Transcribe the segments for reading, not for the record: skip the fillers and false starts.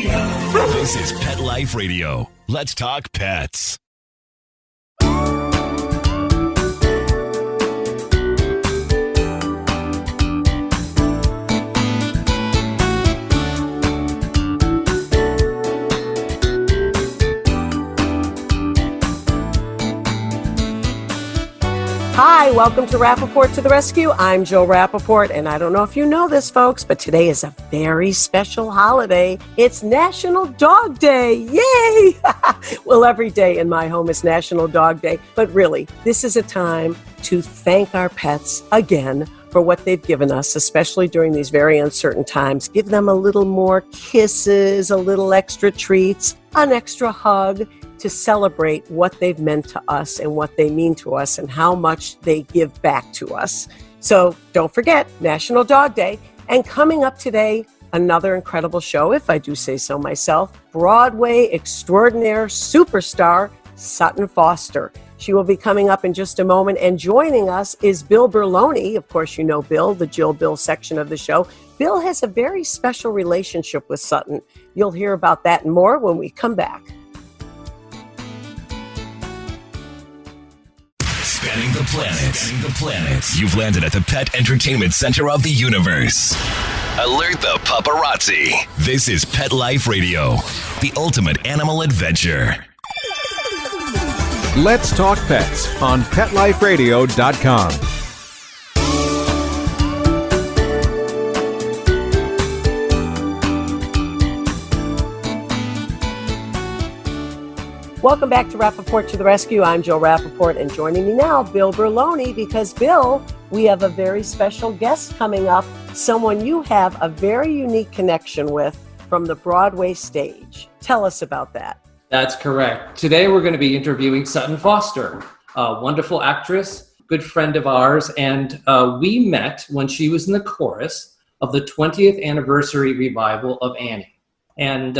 This is Pet Life Radio. Let's talk pets. Hi, welcome to Rappaport to the Rescue. I'm Jill Rappaport, and I don't know if you know this, folks, but today is a very special holiday. It's National Dog Day. Yay! Well, every day in my home is National Dog Day, but really, this is a time to thank our pets again for what they've given us, especially during these very uncertain times. Give them a little more kisses, a little extra treats, an extra hug, to celebrate what they've meant to us and what they mean to us and how much they give back to us. So don't forget, National Dog Day. And coming up today, another incredible show, if I do say so myself, Broadway extraordinaire superstar, Sutton Foster. She will be coming up in just a moment, and joining us is Bill Berloni. Of course, you know Bill, the Jill Bill section of the show. Bill has a very special relationship with Sutton. You'll hear about that and more when we come back. Spanning the planet. You've landed at the pet entertainment center of the universe. Alert the paparazzi. This is Pet Life Radio, the ultimate animal adventure. Let's talk pets on PetLifeRadio.com. Welcome back to Rappaport to the Rescue. I'm Jill Rappaport, and joining me now, Bill Berloni, because Bill, we have a very special guest coming up, someone you have a very unique connection with from the Broadway stage. Tell us about that. That's correct. Today we're going to be interviewing Sutton Foster, a wonderful actress, good friend of ours, and we met when she was in the chorus of the 20th anniversary revival of Annie. And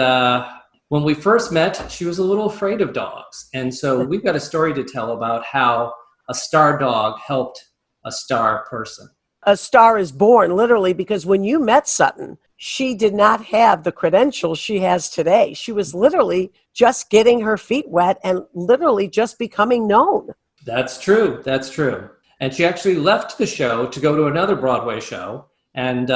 when we first met, she was a little afraid of dogs. And so we've got a story to tell about how a star dog helped a star person. A star is born, literally, because when you met Sutton, she did not have the credentials she has today. She was literally just getting her feet wet and literally just becoming known. That's true. That's true. And she actually left the show to go to another Broadway show. And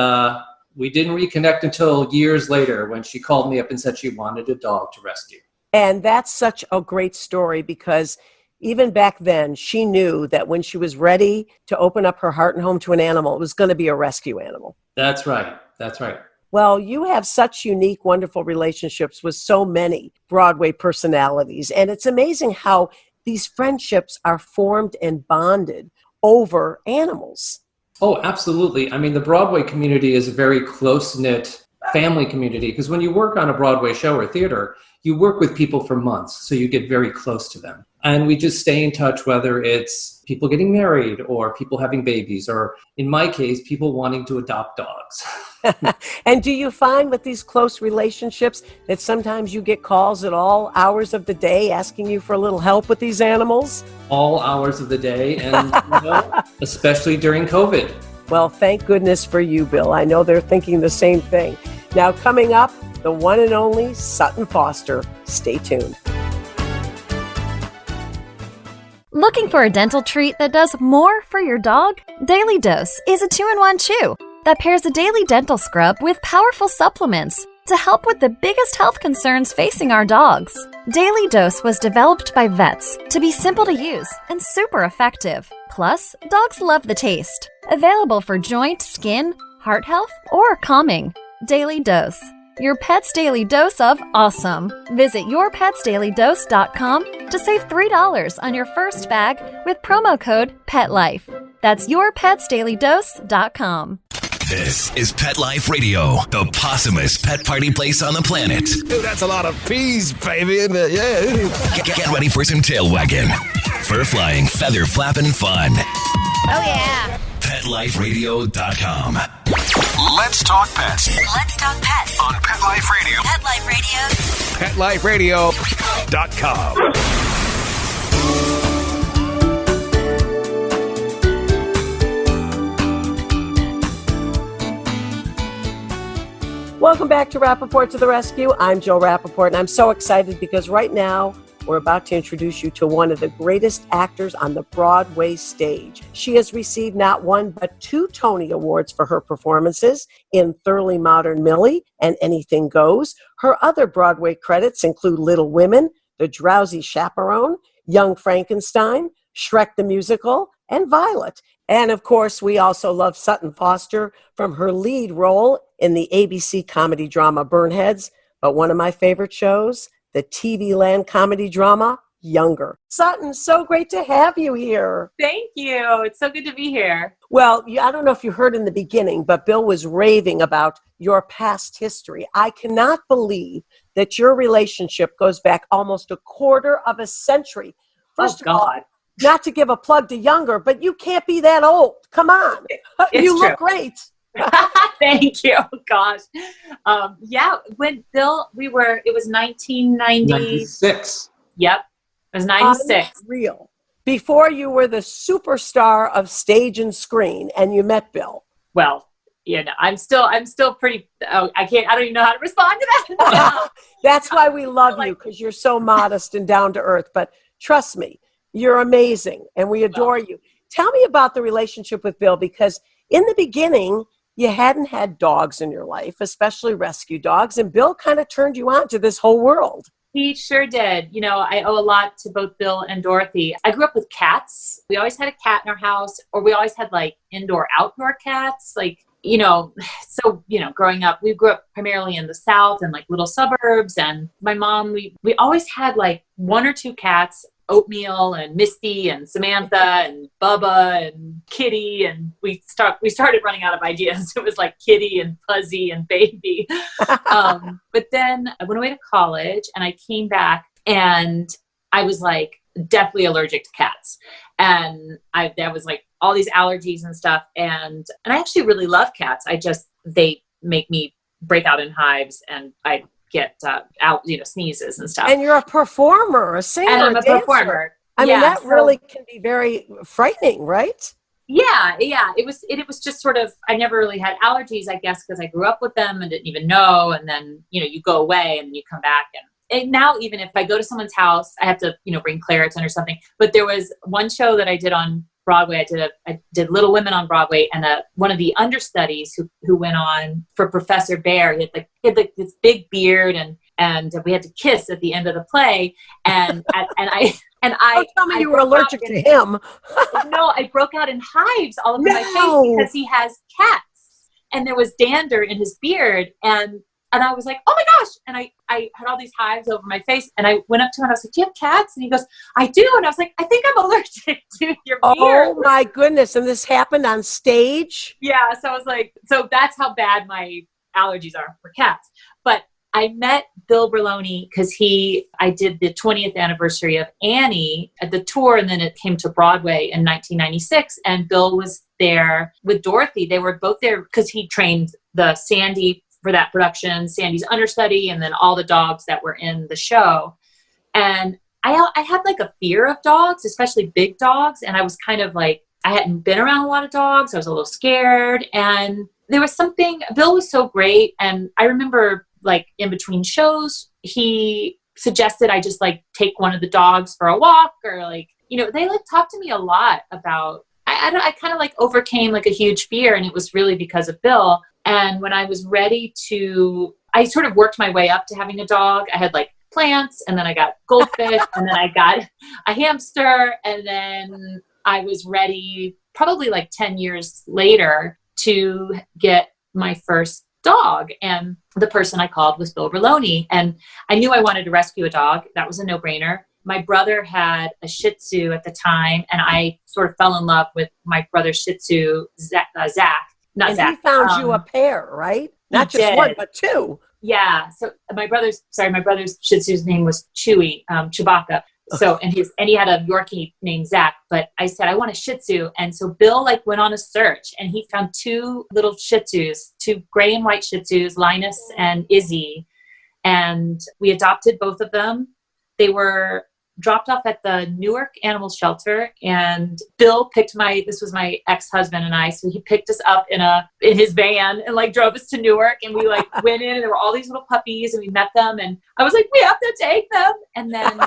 we didn't reconnect until years later when she called me up and said she wanted a dog to rescue. And that's such a great story, because even back then, she knew that when she was ready to open up her heart and home to an animal, it was going to be a rescue animal. That's right. That's right. Well, you have such unique, wonderful relationships with so many Broadway personalities. And it's amazing how these friendships are formed and bonded over animals. Oh, absolutely. I mean, the Broadway community is a very close-knit family community, because when you work on a Broadway show or theater, you work with people for months, so you get very close to them. And we just stay in touch, whether it's people getting married or people having babies, or in my case, people wanting to adopt dogs. And do you find with these close relationships that sometimes you get calls at all hours of the day asking you for a little help with these animals? All hours of the day, and especially during COVID. Well, thank goodness for you, Bill. I know they're thinking the same thing. Now, coming up, the one and only Sutton Foster. Stay tuned. Looking for a dental treat that does more for your dog? Daily Dose is a 2-in-1 chew that pairs a daily dental scrub with powerful supplements to help with the biggest health concerns facing our dogs. Daily Dose was developed by vets to be simple to use and super effective. Plus, dogs love the taste. Available for joint, skin, heart health, or calming. Daily Dose. Your pet's daily dose of awesome. Visit yourpetsdailydose.com to save $3 on your first bag with promo code PETLIFE. That's yourpetsdailydose.com. This is Pet Life Radio, the possumest pet party place on the planet. Dude, that's a lot of peas, baby, isn't it? Yeah. Get ready for some tail wagging, fur flying, feather flapping fun. Oh, yeah. PetLifeRadio.com. Let's talk pets Let's talk pets on Pet Life Radio. Pet Life Radio. PetLifeRadio.com. Welcome back to Rappaport to the Rescue. I'm Jill Rappaport, and I'm so excited because right now we're about to introduce you to one of the greatest actors on the Broadway stage. She has received not one but 2 Tony Awards for her performances in Thoroughly Modern Millie and Anything Goes. Her other Broadway credits include Little Women, The Drowsy Chaperone, Young Frankenstein, Shrek the Musical, and Violet. And of course, we also love Sutton Foster from her lead role in the ABC comedy drama Burnheads, but one of my favorite shows, the TV Land comedy drama Younger. Sutton, so great to have you here. Thank you. It's so good to be here. Well, I don't know if you heard in the beginning, but Bill was raving about your past history. I cannot believe that your relationship goes back almost a quarter of a century. First of all, not to give a plug to Younger, but you can't be that old. Come on. You look great. Thank you. Gosh. When Bill, it was 1996. Yep. It was 96. Real. Before you were the superstar of stage and screen and you met Bill. Well, I'm still pretty, I don't even know how to respond to that. That's why we love you, because you're so modest and down to earth. But trust me, you're amazing and we adore you. Tell me about the relationship with Bill, because in the beginning, you hadn't had dogs in your life, especially rescue dogs, and Bill kind of turned you on to this whole world. He sure did. I owe a lot to both Bill and Dorothy. I grew up with cats. We always had a cat in our house, or we always had like indoor, outdoor cats. Growing up, we grew up primarily in the South and like little suburbs. And my mom, we always had like 1 or 2 cats, Oatmeal and Misty and Samantha and Bubba and Kitty. And we started running out of ideas. It was like Kitty and Fuzzy and Baby. But then I went away to college and I came back and I was like deathly allergic to cats. And there was like all these allergies and stuff. And I actually really love cats. They make me break out in hives and I get sneezes and stuff. And you're a performer, a singer, and I'm a dancer. Performer. I mean, that really can be very frightening, right? Yeah. It was just sort of, I never really had allergies, I guess, because I grew up with them and didn't even know. And then, you go away and you come back. And now even if I go to someone's house, I have to, bring Claritin or something. But there was one show that I did on Broadway. I did Little Women on Broadway, and one of the understudies who went on for Professor Bear, he had this big beard, and we had to kiss at the end of the play, and I Don't tell me you were allergic to him. No, I broke out in hives all over my face because he has cats, and there was dander in his beard, and I was like, oh my gosh. And I had all these hives over my face. And I went up to him and I was like, do you have cats? And he goes, I do. And I was like, I think I'm allergic to your beard. Oh my goodness. And this happened on stage? Yeah. So I was like, so that's how bad my allergies are for cats. But I met Bill Berloni because I did the 20th anniversary of Annie at the tour. And then it came to Broadway in 1996. And Bill was there with Dorothy. They were both there because he trained the Sandy for that production, Sandy's understudy, and then all the dogs that were in the show. And I had like a fear of dogs, especially big dogs. And I was kind of like, I hadn't been around a lot of dogs. I was a little scared. And there was something, Bill was so great. And I remember like in between shows, he suggested I just like take one of the dogs for a walk, or like, they like talked to me a lot about, I kind of like overcame like a huge fear. And it was really because of Bill. And when I was ready I sort of worked my way up to having a dog. I had like plants, and then I got goldfish, and then I got a hamster. And then I was ready probably like 10 years later to get my first dog. And the person I called was Bill Berloni. And I knew I wanted to rescue a dog. That was a no-brainer. My brother had a Shih Tzu at the time, and I sort of fell in love with my brother's Shih Tzu, Zach. Not Zach. He found you a pair, right? Not just one, but 2. Yeah. So my brother's Shih Tzu's name was Chewy, Chewbacca. So, and he had a Yorkie named Zach, but I said, I want a Shih Tzu. And so Bill went on a search, and he found 2 little Shih Tzus, 2 gray and white Shih Tzus, Linus and Izzy. And we adopted both of them. They were dropped off at the Newark Animal Shelter, and Bill picked this was my ex-husband and I, so he picked us up in his van and like drove us to Newark, and we like went in and there were all these little puppies and we met them, and I was like, we have to take them. And then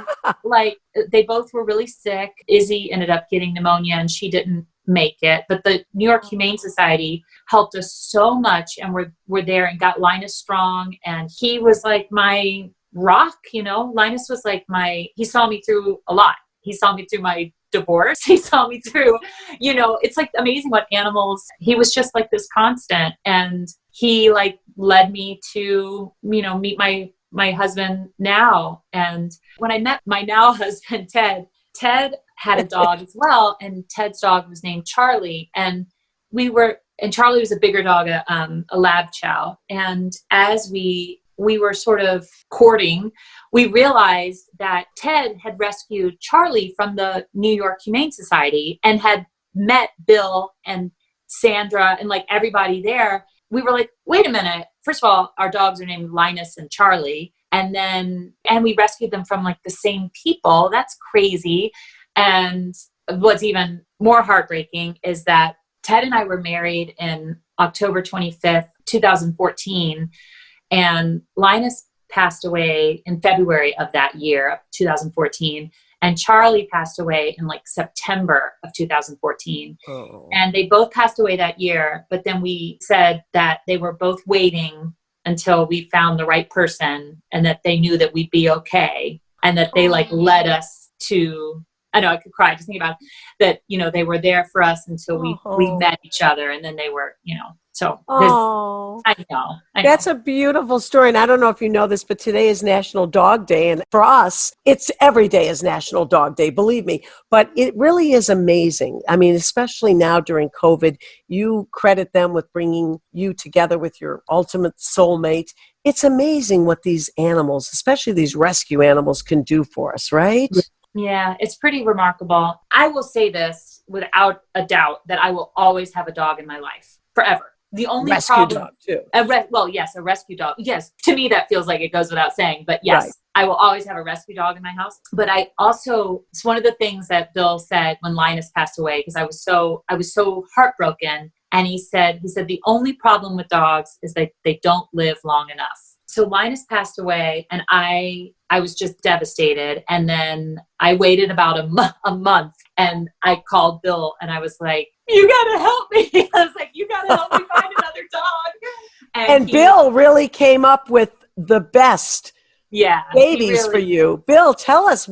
like they both were really sick. Izzy ended up getting pneumonia and she didn't make it, but the New York Humane Society helped us so much, and we're there and got Linus strong, and he was like my rock, Linus was like he saw me through a lot. He saw me through my divorce. He saw me through, it's like amazing what animals, he was just like this constant, and he like led me to, meet my husband now. And when I met my now husband, Ted had a dog as well, and Ted's dog was named Charlie, and Charlie was a bigger dog, a lab chow. And as we were sort of courting, we realized that Ted had rescued Charlie from the New York Humane Society and had met Bill and Sandra and like everybody there. We were like, wait a minute. First of all, our dogs are named Linus and Charlie. And we rescued them from like the same people. That's crazy. And what's even more heartbreaking is that Ted and I were married in October 25th, 2014. And Linus passed away in February of that year, of 2014. And Charlie passed away in like September of 2014. Oh. And they both passed away that year. But then we said that they were both waiting until we found the right person, and that they knew that we'd be okay. And that they like led us to, I know I could cry just thinking about it, that, they were there for us until we met each other. And then they were, so I know. That's a beautiful story. And I don't know if you know this, but today is National Dog Day. And for us, every day is National Dog Day, believe me. But it really is amazing. I mean, especially now during COVID, you credit them with bringing you together with your ultimate soulmate. It's amazing what these animals, especially these rescue animals, can do for us, right? Yeah, it's pretty remarkable. I will say this without a doubt, that I will always have a dog in my life forever. The only rescue problem, dog too. Yes, a rescue dog. Yes, to me that feels like it goes without saying. But yes, right. I will always have a rescue dog in my house. But I also, it's one of the things that Bill said when Linus passed away, because I was so heartbroken. And he said the only problem with dogs is that they don't live long enough. So Linus passed away, and I was just devastated. And then I waited about a month, and I called Bill, and I was like, you got to help me. I was like, you got to help me find another dog. And Bill really came up with the best babies for you. Bill, tell us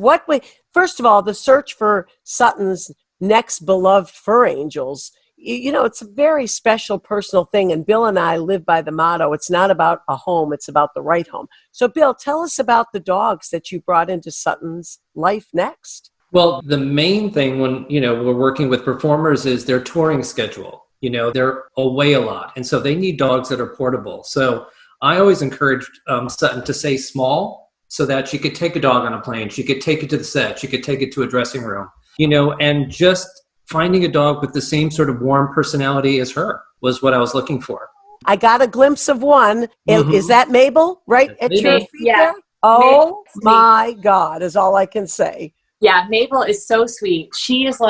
first of all, the search for Sutton's next beloved fur angels. It's a very special personal thing. And Bill and I live by the motto, it's not about a home, it's about the right home. So Bill, tell us about the dogs that you brought into Sutton's life next. Well, the main thing when, we're working with performers is their touring schedule. They're away a lot. And so they need dogs that are portable. So I always encouraged Sutton to say small, so that she could take a dog on a plane. She could take it to the set. She could take it to a dressing room, and just finding a dog with the same sort of warm personality as her was what I was looking for. I got a glimpse of one. Mm-hmm. Is that Mabel right at your feet there? Oh my God, is all I can say. Yeah, Mabel is so sweet. She's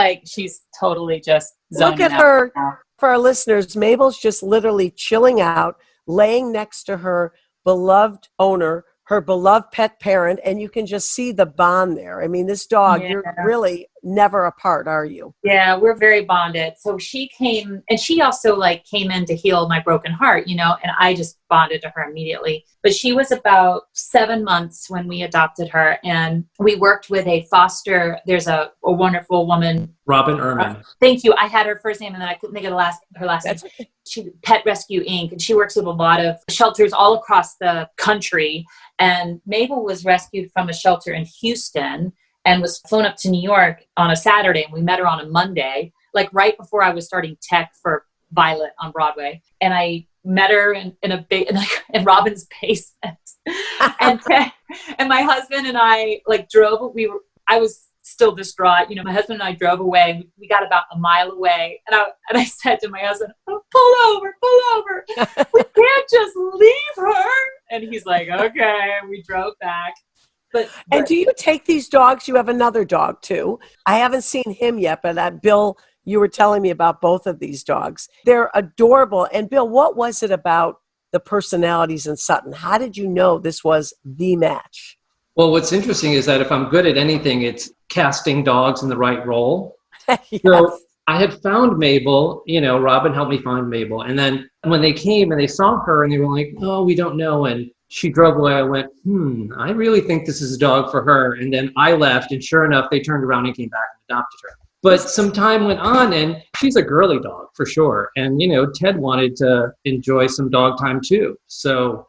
totally just zoning out. Look at her. For our listeners, Mabel's just literally chilling out, laying next to her beloved owner, her beloved pet parent, and you can just see the bond there. I mean, this dog, you're really never apart, are you? Yeah, we're very bonded. So she came, and she also came in to heal my broken heart, and I just bonded to her immediately. But she was about 7 months when we adopted her, and we worked with a foster. There's a wonderful woman, Robin Ehrman. Thank you. I had her first name, and then I couldn't think of her last name. Okay. She Pet Rescue Inc., and she works with a lot of shelters all across the country. And Mabel was rescued from a shelter in Houston and was flown up to New York on a Saturday. And we met her on a Monday, right before I was starting tech for Violet on Broadway. And I met her in Robin's basement. and my husband and I drove. I was still distraught. My husband and I drove away. We got about a mile away. And I said to my husband, pull over. We can't just leave her. And he's like, okay. And we drove back. And do you take these dogs? You have another dog too. I haven't seen him yet, but Bill, you were telling me about both of these dogs. They're adorable. And Bill, what was it about the personalities in Sutton? How did you know this was the match? Well, what's interesting is that if I'm good at anything, it's casting dogs in the right role. Yes. So I had found Mabel, Robin helped me find Mabel. And then when they came and they saw her and they were like, oh, we don't know. And she drove away. I went, I really think this is a dog for her. And then I left, and sure enough, they turned around and came back and adopted her. But some time went on, and she's a girly dog for sure. And, Ted wanted to enjoy some dog time too. So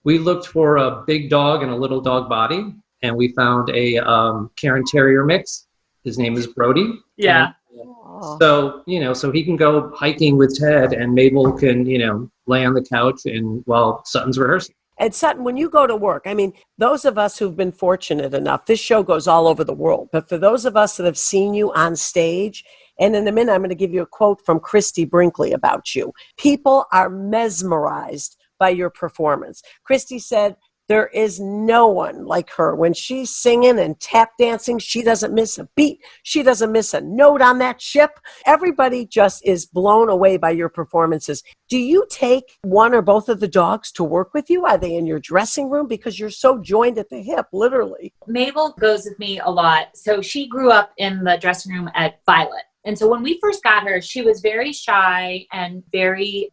we looked for a big dog and a little dog body, and we found a Cairn Terrier mix. His name is Brody. Yeah. So, so he can go hiking with Ted, and Mabel can, lay on the couch while Sutton's rehearsing. And Sutton, when you go to work, I mean, those of us who've been fortunate enough, this show goes all over the world, but for those of us that have seen you on stage, and in a minute, I'm going to give you a quote from Christy Brinkley about you. People are mesmerized by your performance. Christy said, there is no one like her. When she's singing and tap dancing, she doesn't miss a beat. She doesn't miss a note on that ship. Everybody just is blown away by your performances. Do you take one or both of the dogs to work with you? Are they in your dressing room? Because you're so joined at the hip, literally. Mabel goes with me a lot. So she grew up in the dressing room at Violet. And so when we first got her, she was very shy and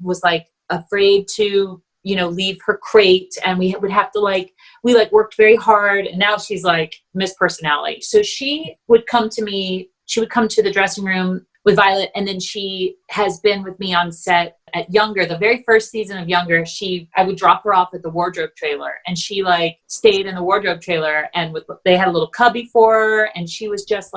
was afraid to leave her crate, and we would have to worked very hard, and now she's like Miss Personality. So she would come to the dressing room with Violet, and then she has been with me on set at Younger. The very first season of Younger, I would drop her off at the wardrobe trailer, and she stayed in the wardrobe trailer, and they had a little cubby for her, and she's just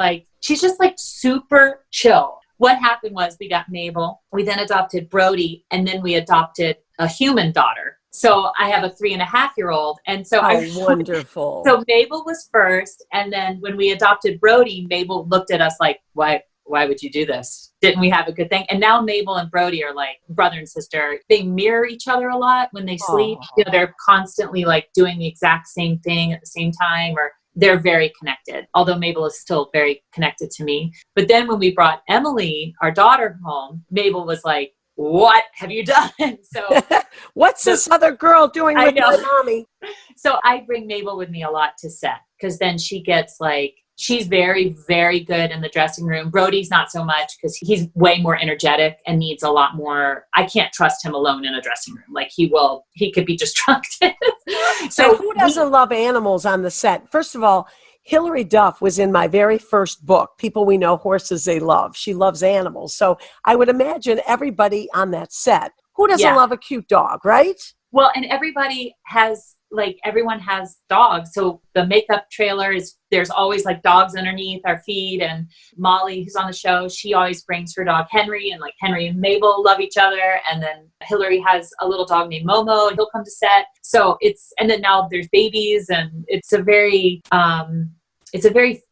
super chill. What happened was we got Mabel, we then adopted Brody, and then we adopted a human daughter. So I have a 3.5-year-old. And so wonderful. So Mabel was first. And then when we adopted Brody, Mabel looked at us like, why would you do this? Didn't we have a good thing? And now Mabel and Brody are like brother and sister. They mirror each other a lot when they sleep. They're constantly doing the exact same thing at the same time, or they're very connected, although Mabel is still very connected to me. But then when we brought Emily, our daughter, home, Mabel was like, what have you done? So what's this other girl doing with my mommy? So I bring Mabel with me a lot to set, because then she gets she's very, very good in the dressing room. Brody's not so much, because he's way more energetic and needs a lot more. I can't trust him alone in a dressing room. He could be distracted. So who doesn't love animals on the set? First of all, Hilary Duff was in my very first book, People We Know, Horses They Love. She loves animals. So I would imagine everybody on that set, who doesn't love a cute dog, right? Well, and everybody has, everyone has dogs. So the makeup trailer there's always dogs underneath our feed. And Molly, who's on the show, she always brings her dog Henry, and Henry and Mabel love each other. And then Hilary has a little dog named Momo, and he'll come to set. So and then now there's babies, and it's a very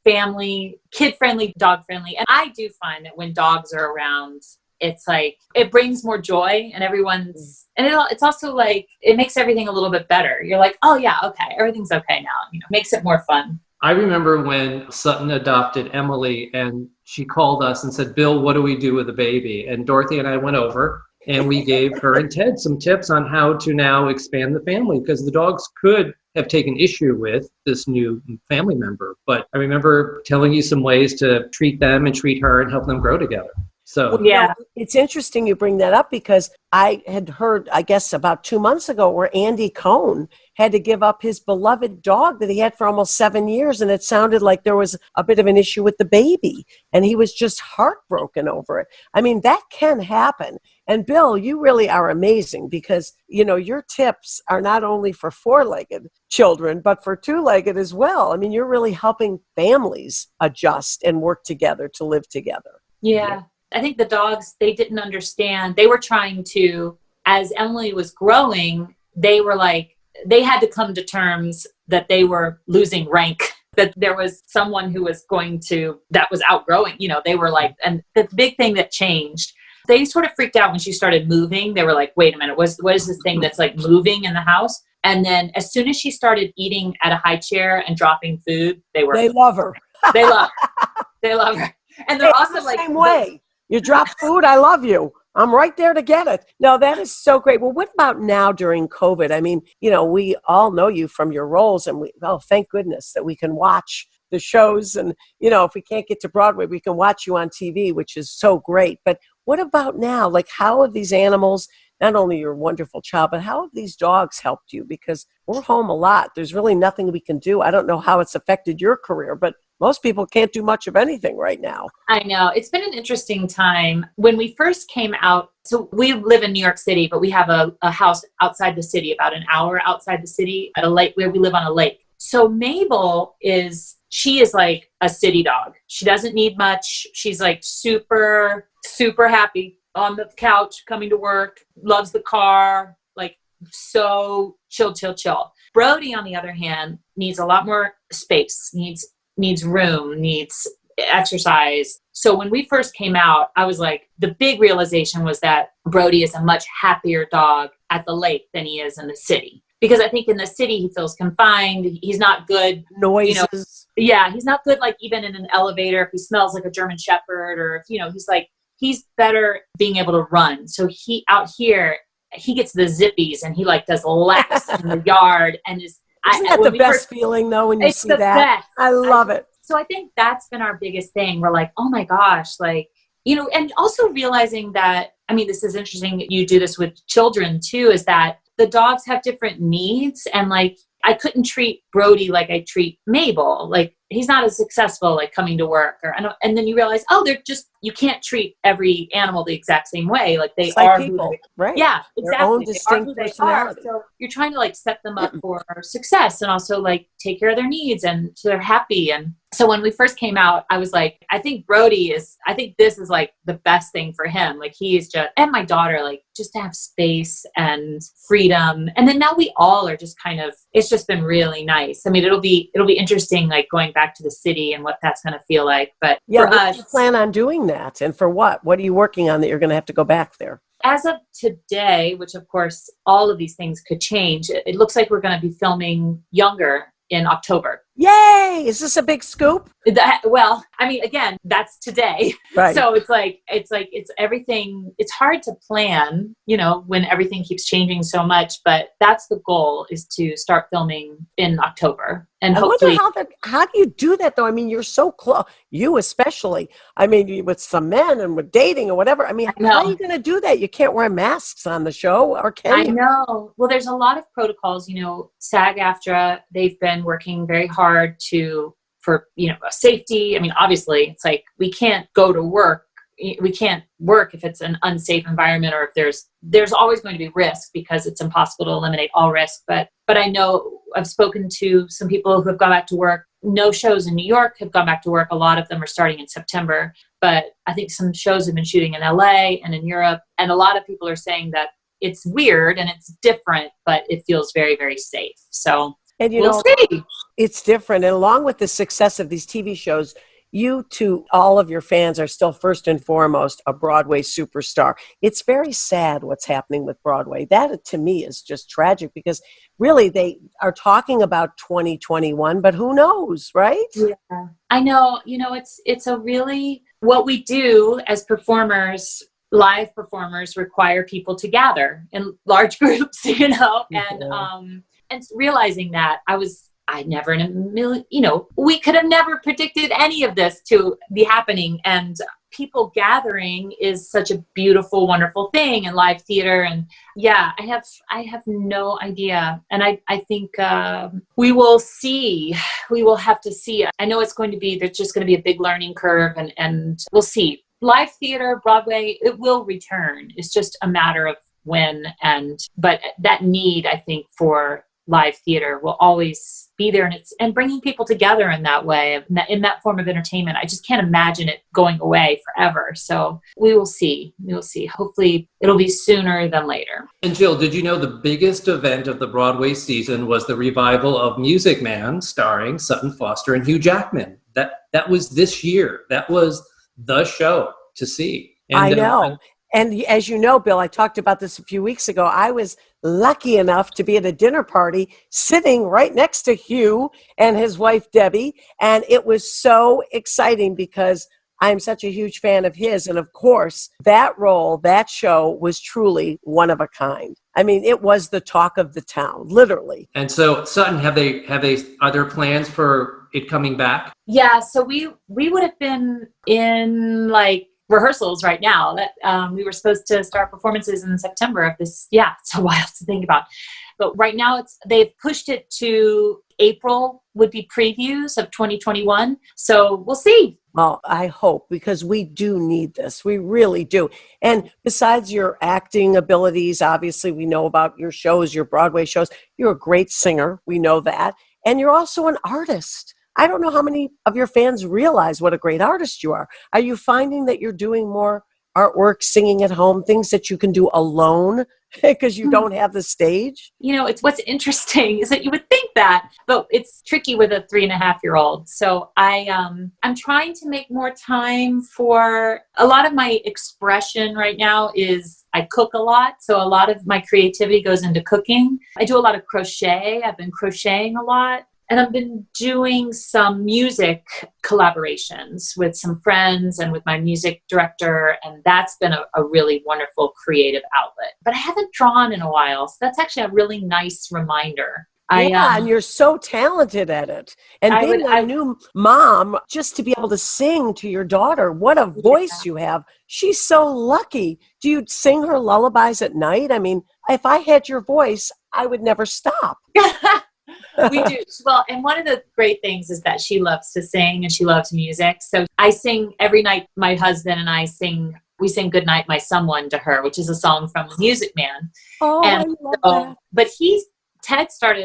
family, kid-friendly, dog-friendly. And I do find that when dogs are around, it's it brings more joy, and it's also it makes everything a little bit better. You're like, oh yeah, okay, everything's okay now. Makes it more fun. I remember when Sutton adopted Emily, and she called us and said, Bill, what do we do with the baby? And Dorothy and I went over, and we gave her and Ted some tips on how to now expand the family, because the dogs could have taken issue with this new family member. But I remember telling you some ways to treat them and treat her and help them grow together. So yeah, it's interesting you bring that up, because I had heard, I guess about 2 months ago, where Andy Cohen had to give up his beloved dog that he had for almost 7 years. And it sounded like there was a bit of an issue with the baby, and he was just heartbroken over it. I mean, that can happen. And Bill, you really are amazing, because, your tips are not only for 4-legged children, but for 2-legged as well. I mean, you're really helping families adjust and work together to live together. Yeah. I think the dogs, they didn't understand. They were trying to, as Emily was growing, they were they had to come to terms that they were losing rank, that there was someone who was that was outgrowing, they were and the big thing that changed, they sort of freaked out when she started moving. They were like, wait a minute, what is this thing that's moving in the house? And then as soon as she started eating at a high chair and dropping food, they love her. They love her. They love her. And they're also the same way. You drop food, I love you. I'm right there to get it. No, that is so great. Well, what about now during COVID? I mean, we all know you from your roles, and thank goodness that we can watch the shows. And, if we can't get to Broadway, we can watch you on TV, which is so great. But what about now? Like, how have these animals, not only your wonderful child, but how have these dogs helped you? Because we're home a lot. There's really nothing we can do. I don't know how it's affected your career, but most people can't do much of anything right now. I know. It's been an interesting time. When we first came out, so we live in New York City, but we have a house outside the city, about an hour outside the city at a lake, where we live on a lake. So Mabel she is like a city dog. She doesn't need much. She's like super, super happy on the couch, coming to work, loves the car, like so chill. Brody, on the other hand, needs a lot more space, needs room, needs exercise. So when we first came out, I was like, the big realization was that Brody is a much happier dog at the lake than he is in the city. Because I think in the city, he feels confined. He's not good. Noises. He's not good, like even in an elevator, if he smells like a German Shepherd, or if, he's better being able to run. So out here, he gets the zippies and he does laps in the yard. And isn't that the best feeling though, when you see that? Best. I love it. So I think that's been our biggest thing. We're like, oh my gosh, and also realizing that, I mean, this is interesting. You do this with children too, is that the dogs have different needs. And I couldn't treat Brody like I treat Mabel. He's not as successful, coming to work. And then you realize, you can't treat every animal the exact same way. They are people, right? Yeah, exactly. Their own distinct personality. So you're trying to set them up for success, and also take care of their needs, and so they're happy. And so when we first came out, I was like, I think this is the best thing for him. He is just, and my daughter, just to have space and freedom. And then now we all are just it's just been really nice. I mean, it'll be interesting, going back to the city and what that's going to feel like. But for us, do you plan on doing that? And for what? What are you working on that you're going to have to go back there? As of today, which of course all of these things could change, it looks like we're going to be filming Younger in October. Yay! Is this a big scoop? Well, I mean, again, that's today. Right. So it's everything. It's hard to plan, when everything keeps changing so much, but that's the goal, is to start filming in October. And hopefully, how do you do that though? I mean, you're so close, you especially. I mean, with some men and with dating or whatever. I mean, how are you going to do that? You can't wear masks on the show, or can you? I know. Well, there's a lot of protocols. SAG-AFTRA, they've been working very hard for safety. I mean, obviously, it's we can't go to work. We can't work if it's an unsafe environment, or if there's always going to be risk, because it's impossible to eliminate all risk. But I know I've spoken to some people who have gone back to work. No shows in New York have gone back to work. A lot of them are starting in September. But I think some shows have been shooting in LA and in Europe. And a lot of people are saying that it's weird and it's different, but it feels very, very safe. So we'll see. It's different. And along with the success of these TV shows, you, to all of your fans, are still first and foremost a Broadway superstar. It's very sad what's happening with Broadway. That, to me, is just tragic, because really they are talking about 2021, but who knows, right? Yeah, I know. It's a really, what we do as performers, live performers, require people to gather in large groups, and realizing that I never in a million, we could have never predicted any of this to be happening. And people gathering is such a beautiful, wonderful thing in live theater. And yeah, I have no idea. And I think we will see. We will have to see. I know there's just going to be a big learning curve, and we'll see. Live theater, Broadway, it will return. It's just a matter of when. But that need, I think, for live theater will always be there, and bringing people together in that way, in that form of entertainment. I just can't imagine it going away forever. So we will see. Hopefully it'll be sooner than later. And Jill, did you know the biggest event of the Broadway season was the revival of Music Man, starring Sutton Foster and Hugh Jackman? That was this year. That was the show to see. And, I know. And as you know, Bill, I talked about this a few weeks ago. I was lucky enough to be at a dinner party sitting right next to Hugh and his wife, Debbie. And it was so exciting because I'm such a huge fan of his. And of course, that role, that show was truly one of a kind. I mean, it was the talk of the town, literally. And so, Sutton, are there plans for it coming back? Yeah, so we would have been in like rehearsals right now. That we were supposed to start performances in September of this. Yeah, it's a while to think about. But right now they've pushed it to April would be previews of 2021. So we'll see. Well, I hope, because we do need this. We really do. And besides your acting abilities, obviously we know about your shows, your Broadway shows. You're a great singer. We know that. And you're also an artist. I don't know how many of your fans realize what a great artist you are. Are you finding that you're doing more artwork, singing at home, things that you can do alone because you don't have the stage? You know, it's what's interesting is that you would think that, but it's tricky with a 3.5-year-old. So I'm trying to make more time for a lot of my expression right now is I cook a lot. So a lot of my creativity goes into cooking. I do a lot of crochet. I've been crocheting a lot. And I've been doing some music collaborations with some friends and with my music director. And that's been a really wonderful creative outlet. But I haven't drawn in a while. So that's actually a really nice reminder. And you're so talented at it. And being a new mom, just to be able to sing to your daughter, what a voice you have. She's so lucky. Do you sing her lullabies at night? I mean, if I had your voice, I would never stop. We do. Well, and one of the great things is that she loves to sing and she loves music. So I sing every night. My husband and I sing, we sing Good Night, My Someone to her, which is a song from The Music Man. Oh, and I love that. But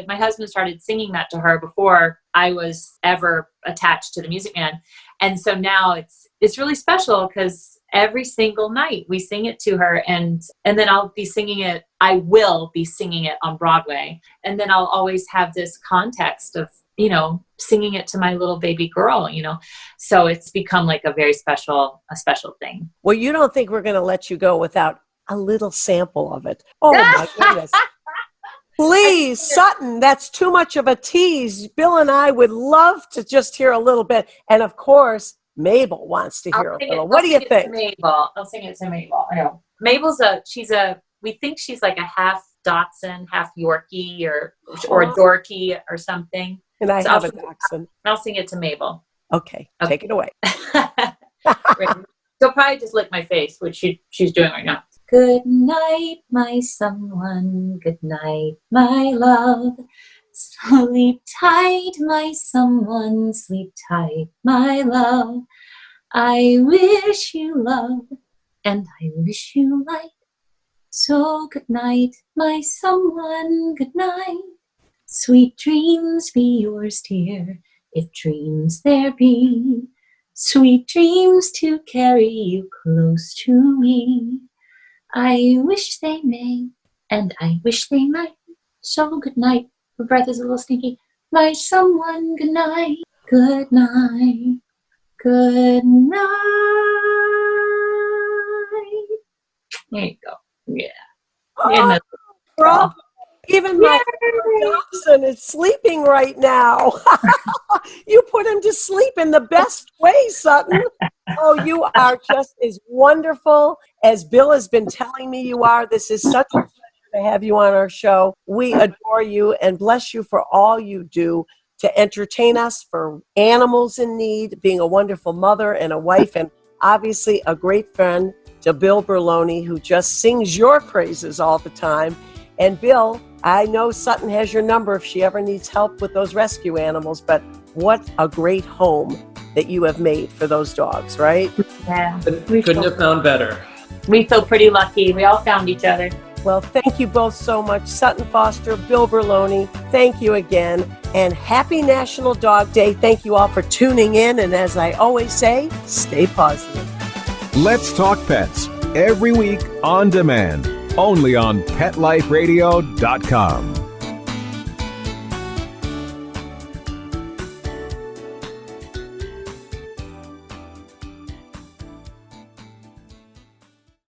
my husband started singing that to her before I was ever attached to The Music Man. And so now it's really special because every single night we sing it to her, and then I will be singing it on Broadway. And then I'll always have this context of, singing it to my little baby girl, so it's become like a very special thing. Well, you don't think we're going to let you go without a little sample of it? Oh my goodness. Please, Sutton, that's too much of a tease. Bill and I would love to just hear a little bit. And of course, Mabel wants to hear a little. What do you think? I'll sing it to Mabel. I know. Mabel's we think she's like a half Dachshund, half Yorkie or Dorky or something. And I have a Dachshund. I'll sing it to Mabel. Okay. Take it away. She'll probably just lick my face, which she's doing right now. Good night, my someone. Good night, my love. Sleep tight, my someone. Sleep tight, my love. I wish you love, and I wish you light. So good night, my someone. Good night. Sweet dreams be yours, dear, if dreams there be. Sweet dreams to carry you close to me. I wish they may, and I wish they might. So good night. My breath is a little stinky. My someone, good night. Good night. Good night. There you go. Yeah. Oh, bravo. Even my Dachshund is sleeping right now. You put him to sleep in the best way, Sutton. Oh, you are just as wonderful as Bill has been telling me you are. This is such a pleasure to have you on our show. We adore you and bless you for all you do to entertain us, for animals in need, being a wonderful mother and a wife, and obviously a great friend to Bill Berloni, who just sings your praises all the time. And Bill, I know Sutton has your number if she ever needs help with those rescue animals, but what a great home that you have made for those dogs, right? Yeah. Couldn't have found better. We feel pretty lucky. We all found each other. Well, thank you both so much. Sutton Foster, Bill Berloni, thank you again. And happy National Dog Day. Thank you all for tuning in. And as I always say, stay positive. Let's Talk Pets, every week on demand, only on PetLifeRadio.com.